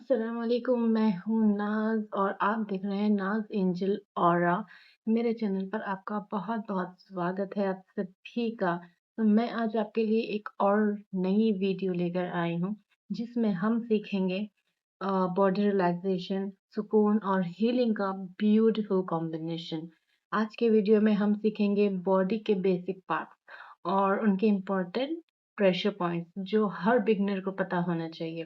अस्सलाम वालेकुम, मैं हूँ नाज़ और आप देख रहे हैं नाज़ एंजल ऑरा। मेरे चैनल पर आपका बहुत-बहुत स्वागत है आप सभी का। तो मैं आज आपके लिए एक और नई वीडियो लेकर आई हूँ, जिसमें हम सीखेंगे बॉडी रिलैक्सेशन, सुकून और हीलिंग का ब्यूटीफुल कॉम्बिनेशन। आज के वीडियो में हम सीखेंगे बॉडी के बेसिक पार्ट्स और उनके इम्पोर्टेंट प्रेशर पॉइंट्स जो हर बिगिनर को पता होना चाहिए।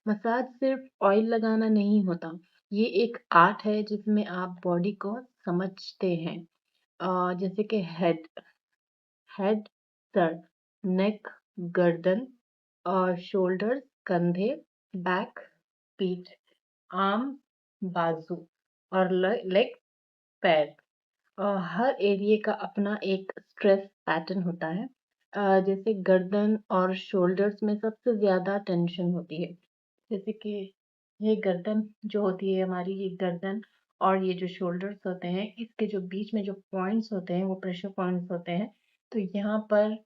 मसाज सिर्फ ऑयल लगाना नहीं होता, ये एक आर्ट है जिसमें आप बॉडी को समझते हैं। जैसे कि हेड हेड सर, नेक गर्दन और शोल्डर्स कंधे, बैक पीठ, आर्म बाजू और लेग पैर। हर एरिया का अपना एक स्ट्रेस पैटर्न होता है। जैसे गर्दन और शोल्डर्स में सबसे ज़्यादा टेंशन होती है। जैसे कि ये गर्दन जो होती है हमारी, ये गर्दन और ये जो शोल्डर्स होते हैं, इसके जो बीच में जो पॉइंट्स होते हैं वो प्रेशर पॉइंट्स होते हैं। तो यहाँ पर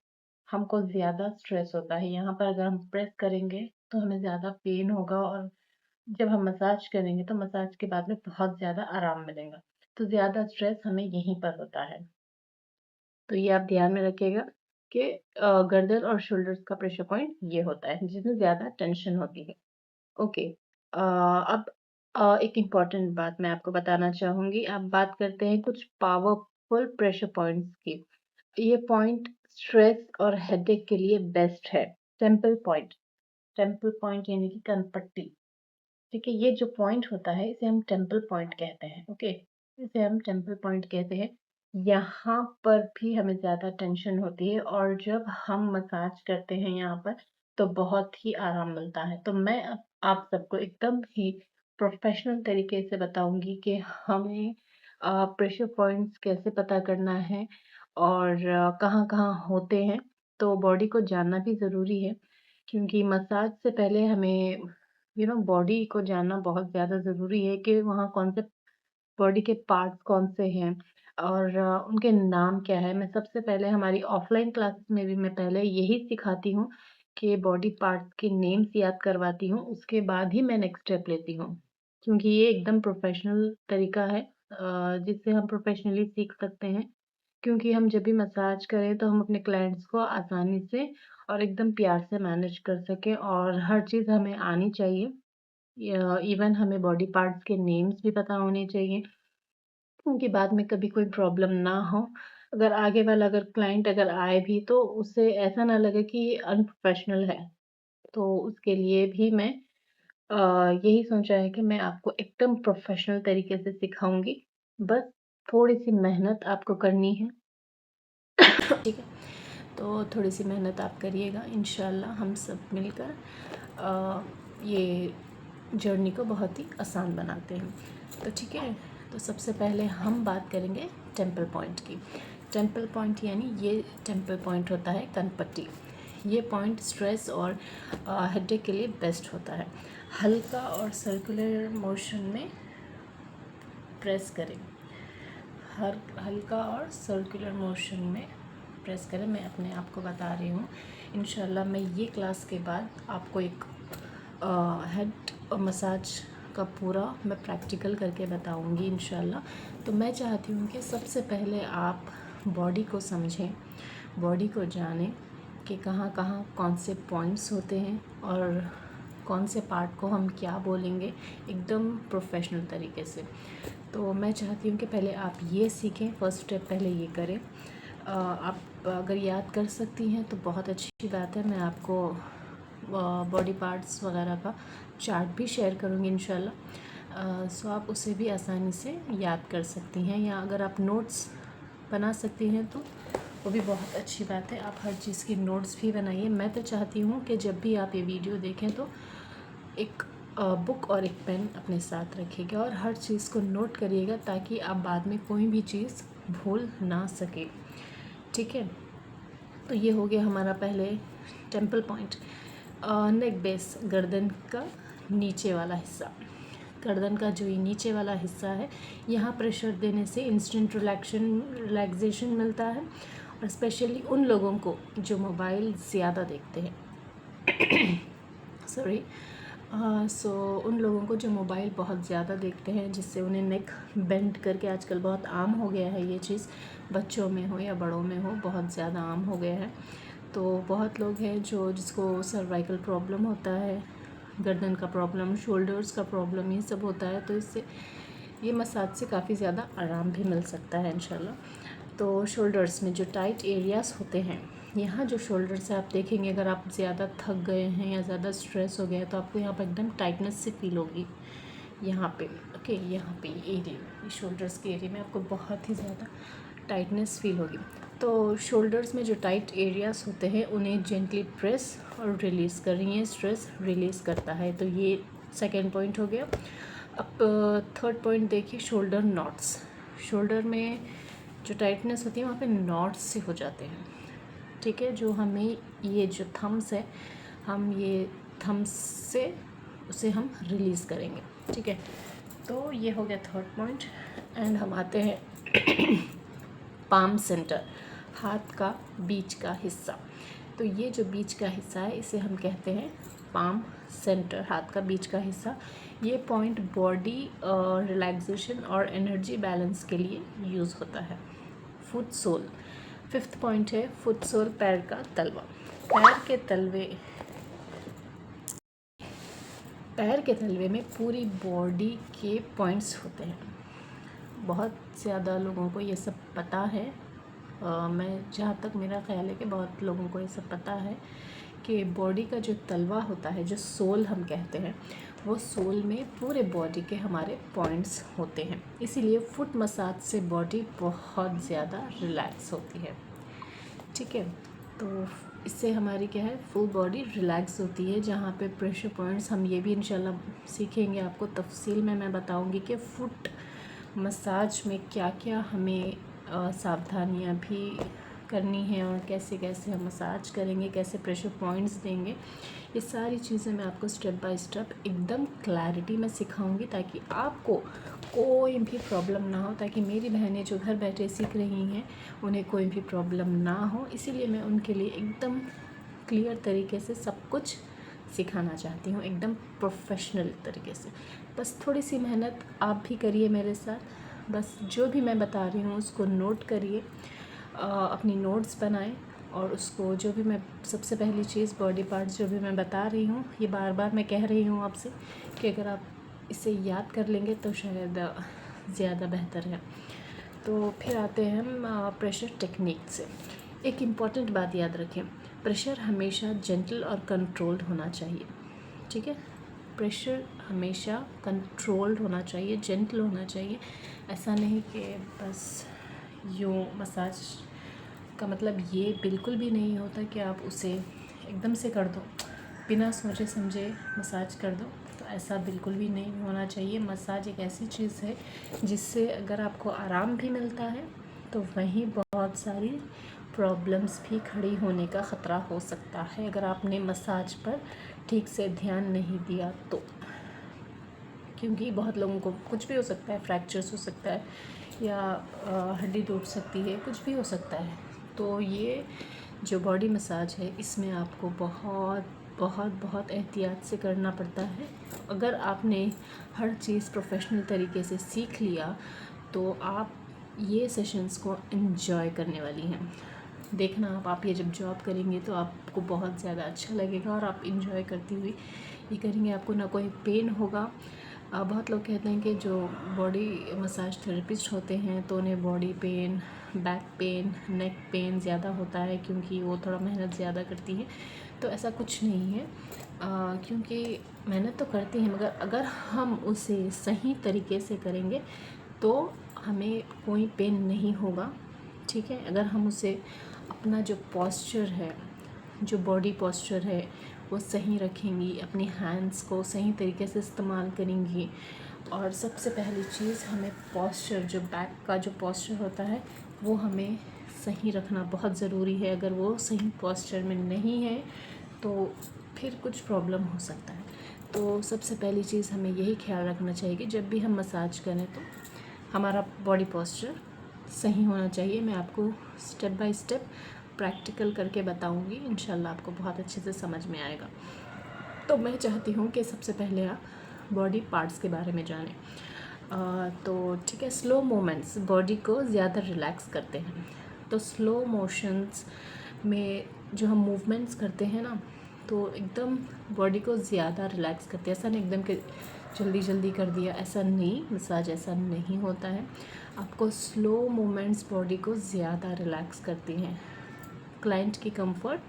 हमको ज़्यादा स्ट्रेस होता है। यहाँ पर अगर हम प्रेस करेंगे तो हमें ज़्यादा पेन होगा और जब हम मसाज करेंगे तो मसाज के बाद में बहुत ज़्यादा आराम मिलेगा। तो ज़्यादा स्ट्रेस हमें यहीं पर होता है। तो ये आप ध्यान में रखिएगा कि गर्दन और शोल्डर्स का प्रेशर पॉइंट ये होता है जिसमें ज़्यादा टेंशन होती है। ओके। अब एक इम्पॉर्टेंट बात मैं आपको बताना चाहूँगी। अब बात करते हैं कुछ पावरफुल प्रेशर पॉइंट्स की। ये पॉइंट स्ट्रेस और हेडेक के लिए बेस्ट है। टेम्पल पॉइंट यानी कि कनपट्टी। ठीक है, ये जो पॉइंट होता है इसे हम टेम्पल पॉइंट कहते हैं। ओके, इसे हम टेम्पल पॉइंट कहते हैं। यहाँ पर भी हमें ज़्यादा टेंशन होती है और जब हम मसाज करते हैं यहाँ पर तो बहुत ही आराम मिलता है। तो मैं अब आप सबको एकदम ही प्रोफेशनल तरीके से बताऊंगी कि हमें प्रेशर पॉइंट्स कैसे पता करना है और कहाँ-कहाँ होते हैं। तो बॉडी को जानना भी ज़रूरी है, क्योंकि मसाज से पहले हमें बॉडी को जानना बहुत ज़्यादा ज़रूरी है कि वहाँ कौन से बॉडी के पार्ट्स कौन से हैं और उनके नाम क्या है। मैं सबसे पहले हमारी ऑफ़लाइन क्लासेस में भी मैं पहले यही सिखाती हूँ कि बॉडी पार्ट्स के नेम्स याद करवाती हूँ, उसके बाद ही मैं नेक्स्ट स्टेप लेती हूँ। क्योंकि ये एकदम प्रोफ़ेशनल तरीका है जिससे हम प्रोफ़ेशनली सीख सकते हैं। क्योंकि हम जब भी मसाज करें तो हम अपने क्लाइंट्स को आसानी से और एकदम प्यार से मैनेज कर सकें और हर चीज़ हमें आनी चाहिए। या इवन हमें बॉडी पार्ट्स के नेम्स भी पता होने चाहिए, क्योंकि बाद में कभी कोई प्रॉब्लम ना हो। अगर आगे वाला अगर क्लाइंट अगर आए भी तो उसे ऐसा ना लगे कि ये अनप्रोफेशनल है। तो उसके लिए भी मैं अ, यही सोचा है कि मैं आपको एकदम प्रोफेशनल तरीके से सिखाऊँगी। बस थोड़ी-सी मेहनत आपको करनी है। ठीक है? तो थोड़ी-सी मेहनत आप करिएगा, इंशाल्लाह हम सब मिलकर ये जर्नी को बहुत ही आसान बनाते हैं। तो ठीक है, तो सबसे पहले हम बात करेंगे टेम्पल पॉइंट की। टेम्पल पॉइंट यानी ये टेम्पल पॉइंट होता है कनपट्टी। ये पॉइंट स्ट्रेस और हेडेक के लिए बेस्ट होता है। हल्का और सर्कुलर मोशन में प्रेस करें। हल्का और सर्कुलर मोशन में प्रेस करें। मैं अपने आप को बता रही हूँ। इंशाल्लाह मैं ये क्लास के बाद आपको एक हेड मसाज का पूरा मैं प्रैक्टिकल करके बताऊँगी इंशाल्लाह। तो मैं चाहती हूँ कि सबसे पहले आप बॉडी को समझें, बॉडी को जानें कि कहाँ कहाँ कौन से पॉइंट्स होते हैं और कौन से पार्ट को हम क्या बोलेंगे, एकदम प्रोफेशनल तरीके से। तो मैं चाहती हूँ कि पहले आप ये सीखें, फर्स्ट स्टेप पहले ये करें। आप अगर याद कर सकती हैं तो बहुत अच्छी बात है। मैं आपको बॉडी पार्ट्स वगैरह का चार्ट भी शेयर करूँगी इंशाल्लाह। सो आप उसे भी आसानी से याद कर सकती हैं, या अगर आप नोट्स बना सकती हैं तो वो भी बहुत अच्छी बात है। आप हर चीज़ की नोट्स भी बनाइए। मैं तो चाहती हूँ कि जब भी आप ये वीडियो देखें तो एक बुक और एक पेन अपने साथ रखिएगा और हर चीज़ को नोट करिएगा, ताकि आप बाद में कोई भी चीज़ भूल ना सके। ठीक है, तो ये हो गया हमारा पहले टेम्पल पॉइंट। नेक बेस, गर्दन का नीचे वाला हिस्सा। गर्दन का जो ये नीचे वाला हिस्सा है, यहाँ प्रेशर देने से इंस्टेंट रिलैक्सेशन मिलता है, और स्पेशली उन लोगों को जो मोबाइल ज़्यादा देखते हैं सॉरी सो उन लोगों को जो मोबाइल बहुत ज़्यादा देखते हैं, जिससे उन्हें नेक बेंड करके, आजकल बहुत आम हो गया है ये चीज़, बच्चों में हो या बड़ों में हो, बहुत ज़्यादा आम हो गया है। तो बहुत लोग हैं जिसको सर्वाइकल प्रॉब्लम होता है, गर्दन का प्रॉब्लम, शोल्डर्स का प्रॉब्लम, ये सब होता है। तो इससे ये मसाज से काफ़ी ज़्यादा आराम भी मिल सकता है इंशाल्लाह। तो शोल्डर्स में जो टाइट एरियाज़ होते हैं, यहाँ जो शोल्डर्स है, आप देखेंगे अगर आप ज़्यादा थक गए हैं या ज़्यादा स्ट्रेस हो गया है तो आपको यहाँ पर एकदम टाइटनेस सी फील होगी यहाँ पे। ओके, यहाँ पे एरिया, शोल्डर्स के एरिया में आपको बहुत ही ज़्यादा टाइटनेस फील होगी। तो शोल्डर्स में जो टाइट एरियाज़ होते हैं उन्हें जेंटली प्रेस और रिलीज़ कर रही हैं, स्ट्रेस रिलीज़ करता है। तो ये सेकेंड पॉइंट हो गया। अब थर्ड पॉइंट देखिए, शोल्डर नॉट्स। शोल्डर में जो टाइटनेस होती है वहाँ पे नॉट्स से हो जाते हैं, ठीक है। जो हमें ये जो थम्स है, हम ये थम्स से उसे हम रिलीज़ करेंगे, ठीक है। तो ये हो गया थर्ड पॉइंट। एंड हम आते हैं पाम सेंटर, हाथ का बीच का हिस्सा। तो ये जो बीच का हिस्सा है इसे हम कहते हैं पाम सेंटर, हाथ का बीच का हिस्सा। ये पॉइंट बॉडी रिलैक्सेशन और एनर्जी बैलेंस के लिए यूज़ होता है। फुट सोल, फिफ्थ पॉइंट है फुट सोल, पैर का तलवा। पैर के तलवे में पूरी बॉडी के पॉइंट्स होते हैं। बहुत ज़्यादा लोगों को ये सब पता है। मैं जहाँ तक मेरा ख्याल है कि बहुत लोगों को ये सब पता है कि बॉडी का जो तलवा होता है, जो सोल हम कहते हैं, वो सोल में पूरे बॉडी के हमारे पॉइंट्स होते हैं। इसीलिए फुट मसाज से बॉडी बहुत ज़्यादा रिलैक्स होती है, ठीक है। तो इससे हमारी क्या है, फुल बॉडी रिलैक्स होती है। जहाँ पे प्रेशर पॉइंट्स, हम ये भी इंशाल्लाह सीखेंगे, आपको तफसील में मैं बताऊंगी कि फुट मसाज में क्या क्या हमें सावधानियाँ भी करनी है और कैसे कैसे हम मसाज करेंगे, कैसे प्रेशर पॉइंट्स देंगे। ये सारी चीज़ें मैं आपको स्टेप बाय स्टेप एकदम क्लैरिटी में सिखाऊंगी, ताकि आपको कोई भी प्रॉब्लम ना हो, ताकि मेरी बहनें जो घर बैठे सीख रही हैं उन्हें कोई भी प्रॉब्लम ना हो। इसीलिए मैं उनके लिए एकदम क्लियर तरीके से सब कुछ सिखाना चाहती हूँ, एकदम प्रोफेशनल तरीके से। बस थोड़ी सी मेहनत आप भी करिए मेरे साथ। बस जो भी मैं बता रही हूँ उसको नोट करिए, अपनी नोट्स बनाएं, और उसको जो भी मैं, सबसे पहली चीज़ बॉडी पार्ट्स जो भी मैं बता रही हूँ, ये बार बार मैं कह रही हूँ आपसे कि अगर आप इसे याद कर लेंगे तो शायद ज़्यादा बेहतर है। तो फिर आते हैं हम प्रेशर टेक्निक से। एक इम्पॉर्टेंट बात याद रखें, प्रेशर हमेशा जेंटल और कंट्रोल्ड होना चाहिए, ठीक है। प्रेशर हमेशा कंट्रोल्ड होना चाहिए, जेंटल होना चाहिए। ऐसा नहीं कि बस यूँ मसाज का मतलब ये बिल्कुल भी नहीं होता कि आप उसे एकदम से कर दो, बिना सोचे समझे मसाज कर दो। तो ऐसा बिल्कुल भी नहीं होना चाहिए। मसाज एक ऐसी चीज़ है जिससे अगर आपको आराम भी मिलता है तो वहीं बहुत सारी प्रॉब्लम्स भी खड़ी होने का ख़तरा हो सकता है, अगर आपने मसाज पर ठीक से ध्यान नहीं दिया तो। क्योंकि बहुत लोगों को कुछ भी हो सकता है, फ्रैक्चर्स हो सकता है या हड्डी टूट सकती है, कुछ भी हो सकता है। तो ये जो बॉडी मसाज है इसमें आपको बहुत बहुत बहुत एहतियात से करना पड़ता है। अगर आपने हर चीज़ प्रोफेशनल तरीके से सीख लिया तो आप ये सेशंस को एंजॉय करने वाली हैं। देखना आप ये जब जॉब करेंगे तो आपको बहुत ज़्यादा अच्छा लगेगा और आप इंजॉय करती हुई ये करेंगे। आपको ना कोई पेन होगा। बहुत लोग कहते हैं कि जो बॉडी मसाज थेरेपिस्ट होते हैं तो उन्हें body pain, back pain, neck pain ज़्यादा होता है क्योंकि वो थोड़ा मेहनत ज़्यादा करती हैं। तो ऐसा कुछ नहीं है, क्योंकि मेहनत तो करती हैं मगर अगर हम उसे सही तरीके से करेंगे तो हमें कोई पेन नहीं होगा, ठीक है। अगर हम उसे अपना जो पॉस्चर है, जो बॉडी पॉस्चर है वो सही रखेंगी, अपने हैंड्स को सही तरीके से इस्तेमाल करेंगी। और सबसे पहली चीज़, हमें पॉस्चर, जो बैक का जो पॉस्चर होता है वो हमें सही रखना बहुत ज़रूरी है। अगर वो सही पॉस्चर में नहीं है तो फिर कुछ प्रॉब्लम हो सकता है। तो सबसे पहली चीज़ हमें यही ख्याल रखना चाहिए कि जब भी हम मसाज करें तो हमारा बॉडी पॉस्चर सही होना चाहिए। मैं आपको स्टेप बाय स्टेप प्रैक्टिकल करके बताऊंगी, इंशाल्लाह आपको बहुत अच्छे से समझ में आएगा। तो मैं चाहती हूँ कि सबसे पहले आप बॉडी पार्ट्स के बारे में जानें। तो ठीक है, स्लो मोमेंट्स बॉडी को ज़्यादा रिलैक्स करते हैं। तो स्लो मोशंस में जो हम मूवमेंट्स करते हैं ना, तो एकदम बॉडी को ज़्यादा रिलैक्स करते हैं। ऐसा नहीं एकदम कि जल्दी जल्दी कर दिया, ऐसा नहीं, मसाज ऐसा नहीं होता है। आपको स्लो मोमेंट्स बॉडी को ज़्यादा रिलैक्स करती हैं। क्लाइंट की कंफर्ट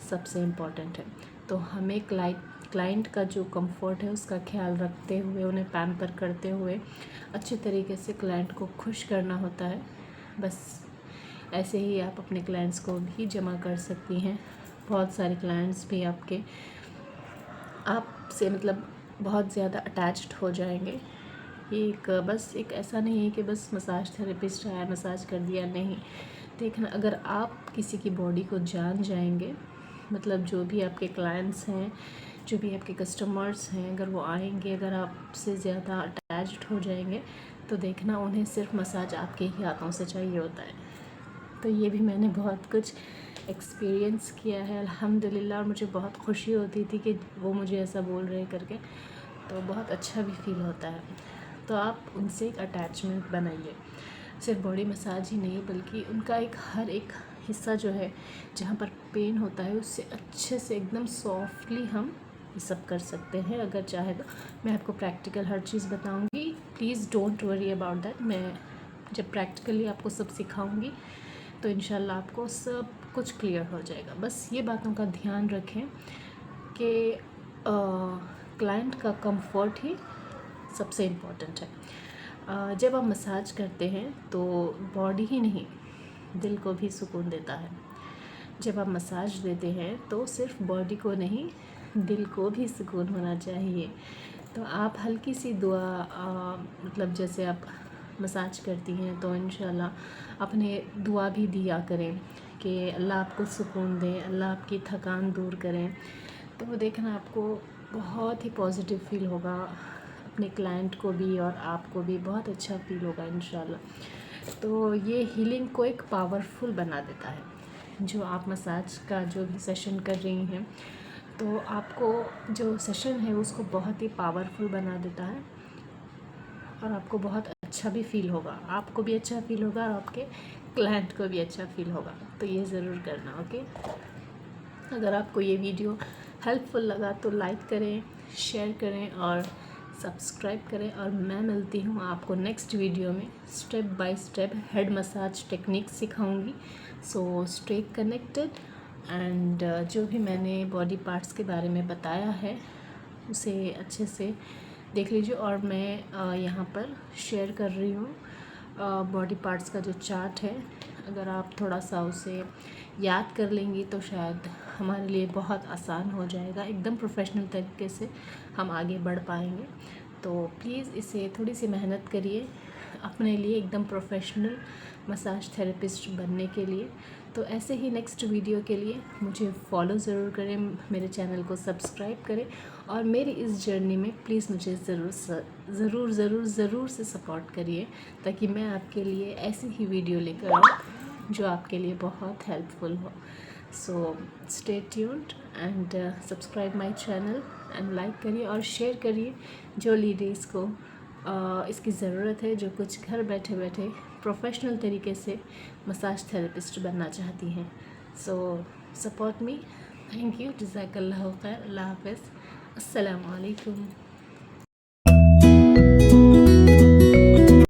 सबसे इम्पॉर्टेंट है, तो हमें क्लाइंट का जो कंफर्ट है उसका ख्याल रखते हुए, उन्हें पैम्पर करते हुए अच्छे तरीके से क्लाइंट को खुश करना होता है। बस ऐसे ही आप अपने क्लाइंट्स को भी जमा कर सकती हैं। बहुत सारे क्लाइंट्स भी आपसे मतलब बहुत ज़्यादा अटैच्ड हो जाएंगे। बस एक ऐसा नहीं है कि बस मसाज थेरेपिस्ट आया मसाज कर दिया, नहीं। देखना, अगर आप किसी की बॉडी को जान जाएंगे, मतलब जो भी आपके क्लाइंट्स हैं, जो भी आपके कस्टमर्स हैं, अगर वो आएंगे, अगर आपसे ज़्यादा अटैच्ड हो जाएंगे, तो देखना उन्हें सिर्फ मसाज आपके ही हाथों से चाहिए होता है। तो ये भी मैंने बहुत कुछ एक्सपीरियंस किया है अल्हम्दुलिल्लाह, और मुझे बहुत खुशी होती थी कि वो मुझे ऐसा बोल रहे करके, तो बहुत अच्छा भी फील होता है। तो आप उनसे एक अटैचमेंट बनाइए। सिर्फ बॉडी मसाज ही नहीं, बल्कि उनका हर एक हिस्सा जो है जहाँ पर पेन होता है, उससे अच्छे से एकदम सॉफ्टली हम ये सब कर सकते हैं। अगर चाहे तो मैं आपको प्रैक्टिकल हर चीज़ बताऊंगी। Please don't worry about that. मैं जब प्रैक्टिकली आपको सब सिखाऊंगी तो इंशाल्लाह आपको सब कुछ क्लियर हो जाएगा। बस ये बातों का ध्यान रखें कि क्लाइंट का कंफर्ट ही सबसे इम्पोर्टेंट है। जब आप मसाज करते हैं तो बॉडी ही नहीं, दिल को भी सुकून देता है। जब आप मसाज देते हैं तो सिर्फ बॉडी को नहीं, दिल को भी सुकून होना चाहिए। तो आप हल्की सी दुआ मतलब जैसे आप मसाज करती हैं तो इंशाल्लाह अपने दुआ भी दिया करें कि अल्लाह आपको सुकून दे, अल्लाह आपकी थकान दूर करें। तो देखना आपको बहुत ही पॉजिटिव फील होगा, अपने क्लाइंट को भी और आपको भी बहुत अच्छा फील होगा इंशाल्लाह। तो ये हीलिंग को एक पावरफुल बना देता है। जो आप मसाज का जो भी सेशन कर रही हैं, तो आपको जो सेशन है उसको बहुत ही पावरफुल बना देता है, और आपको बहुत अच्छा भी फील होगा। आपको भी अच्छा फील होगा और आपके क्लाइंट को भी अच्छा फील होगा। तो ये ज़रूर करना, ओके। अगर आपको ये वीडियो हेल्पफुल लगा तो लाइक करें, शेयर करें और सब्सक्राइब करें। और मैं मिलती हूँ आपको नेक्स्ट वीडियो में। Step by step head massage technique सिखाऊंगी। सो स्टे कनेक्टेड एंड जो भी मैंने बॉडी पार्ट्स के बारे में बताया है उसे अच्छे से देख लीजिए। और मैं यहाँ पर शेयर कर रही हूँ बॉडी पार्ट्स का जो चार्ट है। अगर आप थोड़ा सा उसे याद कर लेंगी तो शायद हमारे लिए बहुत आसान हो जाएगा, एकदम प्रोफेशनल तरीके से हम आगे बढ़ पाएंगे। तो प्लीज़ इसे थोड़ी सी मेहनत करिए अपने लिए एकदम प्रोफेशनल मसाज थेरेपिस्ट बनने के लिए। तो ऐसे ही नेक्स्ट वीडियो के लिए मुझे फॉलो ज़रूर करें, मेरे चैनल को सब्सक्राइब करें और मेरी इस जर्नी में प्लीज़ मुझे ज़रूर से सपोर्ट करिए, ताकि मैं आपके लिए ऐसी ही वीडियो लेकर आऊँ जो आपके लिए बहुत हेल्पफुल हो। So stay tuned and subscribe my channel and like करिए और शेयर करिए जो लेडीज़ को इसकी ज़रूरत है, जो कुछ घर बैठे बैठे प्रोफेशनल तरीके से मसाज थेरेपिस्ट बनना चाहती हैं। So support me. Thank you. जज़ाकल्लाह खैर। अल्लाह हाफ़िज़। अस्सलामु अलैकुम।